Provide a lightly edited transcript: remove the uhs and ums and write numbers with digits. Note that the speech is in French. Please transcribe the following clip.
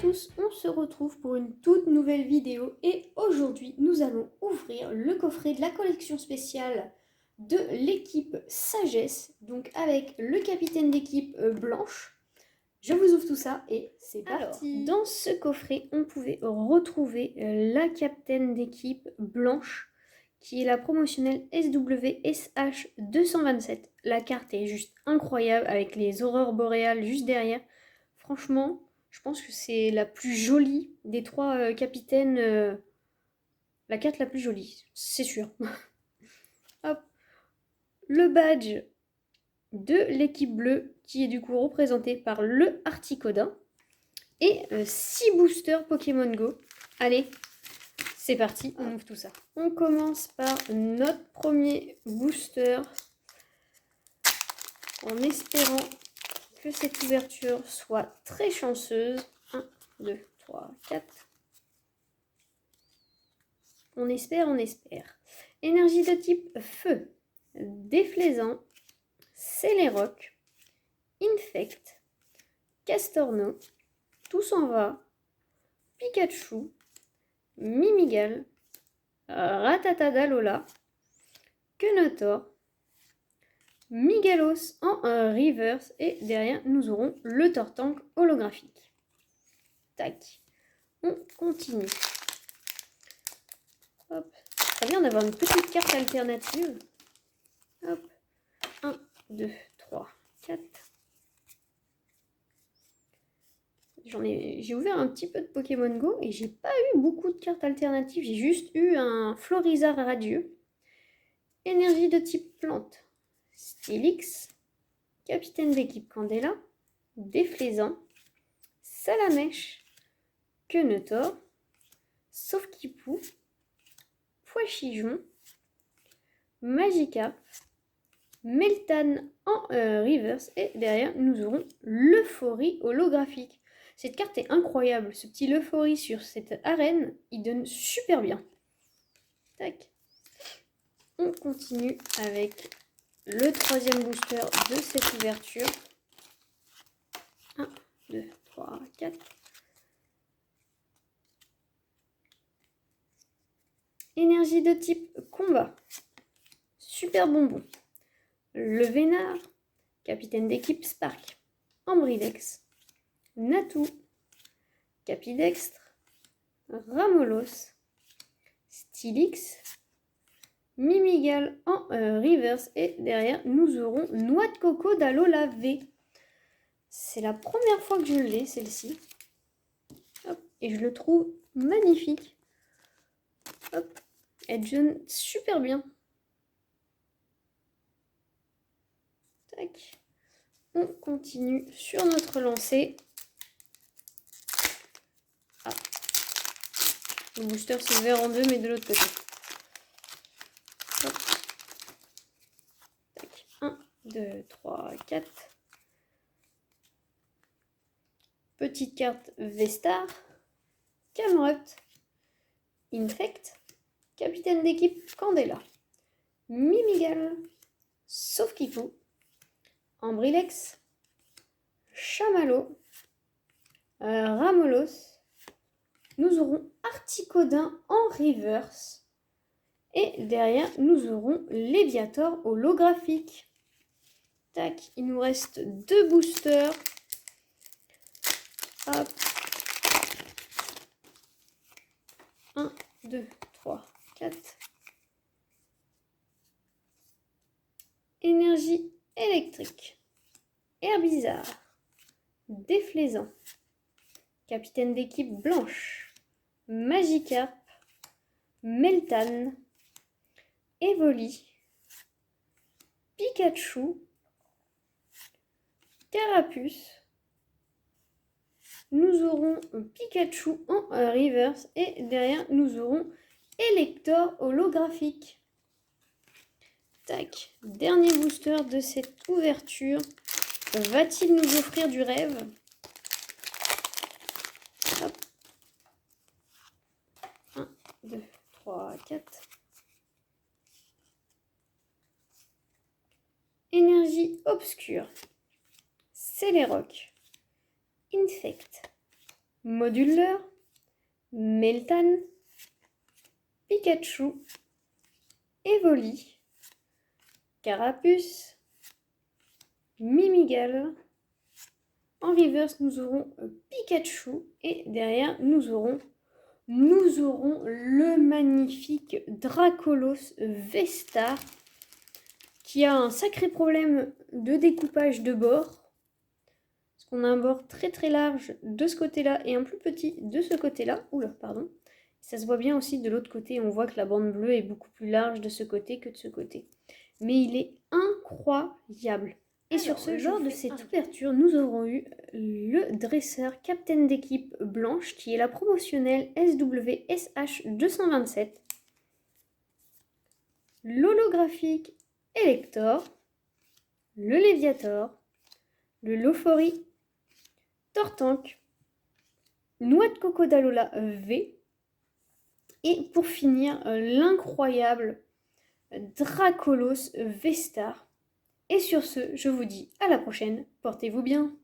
tous, on se retrouve pour une toute nouvelle vidéo et aujourd'hui nous allons ouvrir le coffret de la collection spéciale de l'équipe Sagesse, donc avec le capitaine d'équipe Blanche. Je vous ouvre tout ça et c'est parti. Dans ce coffret, on pouvait retrouver la capitaine d'équipe Blanche qui est la promotionnelle SWSH 227. La carte est juste incroyable avec les aurores boréales juste derrière. Franchement, je pense que c'est la plus jolie des trois capitaines. La carte la plus jolie, c'est sûr. Hop. Le badge de l'équipe bleue qui est du coup représenté par le Articodin. Et 6 boosters Pokémon Go. Allez, c'est parti, on ouvre tout ça. On commence par notre premier booster en espérant que cette ouverture soit très chanceuse. 1, 2, 3, 4. On espère, on espère. Énergie de type feu. Déflaisant. Céléroc. Infect. Castorno. Tout s'en va. Pikachu. Mimigal. Rattata Lola. Quenotor. Migalos en reverse. Et derrière, nous aurons le Tortank holographique. Tac. On continue. Hop. Très bien d'avoir une petite carte alternative. Hop. 1, 2, 3, 4. J'ai ouvert un petit peu de Pokémon Go et j'ai pas eu beaucoup de cartes alternatives. J'ai juste eu un Florizard radieux. Énergie de type plante. Stylix. Capitaine d'équipe Candela. Déflaisant. Salamèche. Quenotor. Sauf-Kipou. Poichijon. Magikarp. Meltan en reverse. Et derrière, nous aurons l'Euphorie holographique. Cette carte est incroyable. Ce petit Euphorie sur cette arène, il donne super bien. Tac. On continue avec le troisième booster de cette ouverture. 1, 2, 3, 4. Énergie de type combat. Super bonbon. Le Vénard. Capitaine d'équipe Spark. Ambridex. Natou. Capidextre. Ramolos. Stylix. Mimigal en reverse. Et derrière, nous aurons Noix de Coco d'Alola V. C'est la première fois que je l'ai, celle-ci. Et je le trouve magnifique. Hop. Elle donne super bien. Tac. On continue sur notre lancée. Ah. Le booster s'est ouvert en deux, mais de l'autre côté. Hop. Tac. 1, 2, 3, 4. Petite carte Vestar. Camerupt. Infect. Capitaine d'équipe Candela. Mimigal. Sauf-Kipou. Ambrilex. Chamallow. Ramolos. Nous aurons Articodin en reverse. Et derrière, nous aurons Léviator holographique. Tac, il nous reste 2 boosters. Hop. 1, 2, 3, 4. Énergie électrique. Herbizarre. Déflaisant. Capitaine d'équipe Blanche. Magikarp. Meltan. Evoli. Pikachu. Carapuce. Nous aurons Pikachu en reverse et derrière nous aurons Elector holographique. Tac, dernier booster de cette ouverture. Va-t-il nous offrir du rêve? Hop. 1, 2, 3, 4. Énergie obscure. Céléroc. Infect. Moduleur, Meltan, Pikachu, Evoli, Carapuce, Mimigal. En reverse, nous aurons Pikachu et derrière, nous aurons le magnifique Dracolos V-Star qui a un sacré problème de découpage de bord. Parce qu'on a un bord très très large de ce côté-là et un plus petit de ce côté-là. Oula, pardon. Ça se voit bien aussi de l'autre côté, on voit que la bande bleue est beaucoup plus large de ce côté que de ce côté. Mais il est incroyable. Et sur ce, lors de cette ouverture, nous aurons eu le dresseur capitaine d'équipe blanche qui est la promotionnelle SWSH 227, l'holographique Elector, le Léviator, le Lofori, Tortank, Noix de Coco d'Alola V et pour finir l'incroyable Dracolos V-Star. Et sur ce, je vous dis à la prochaine, portez-vous bien.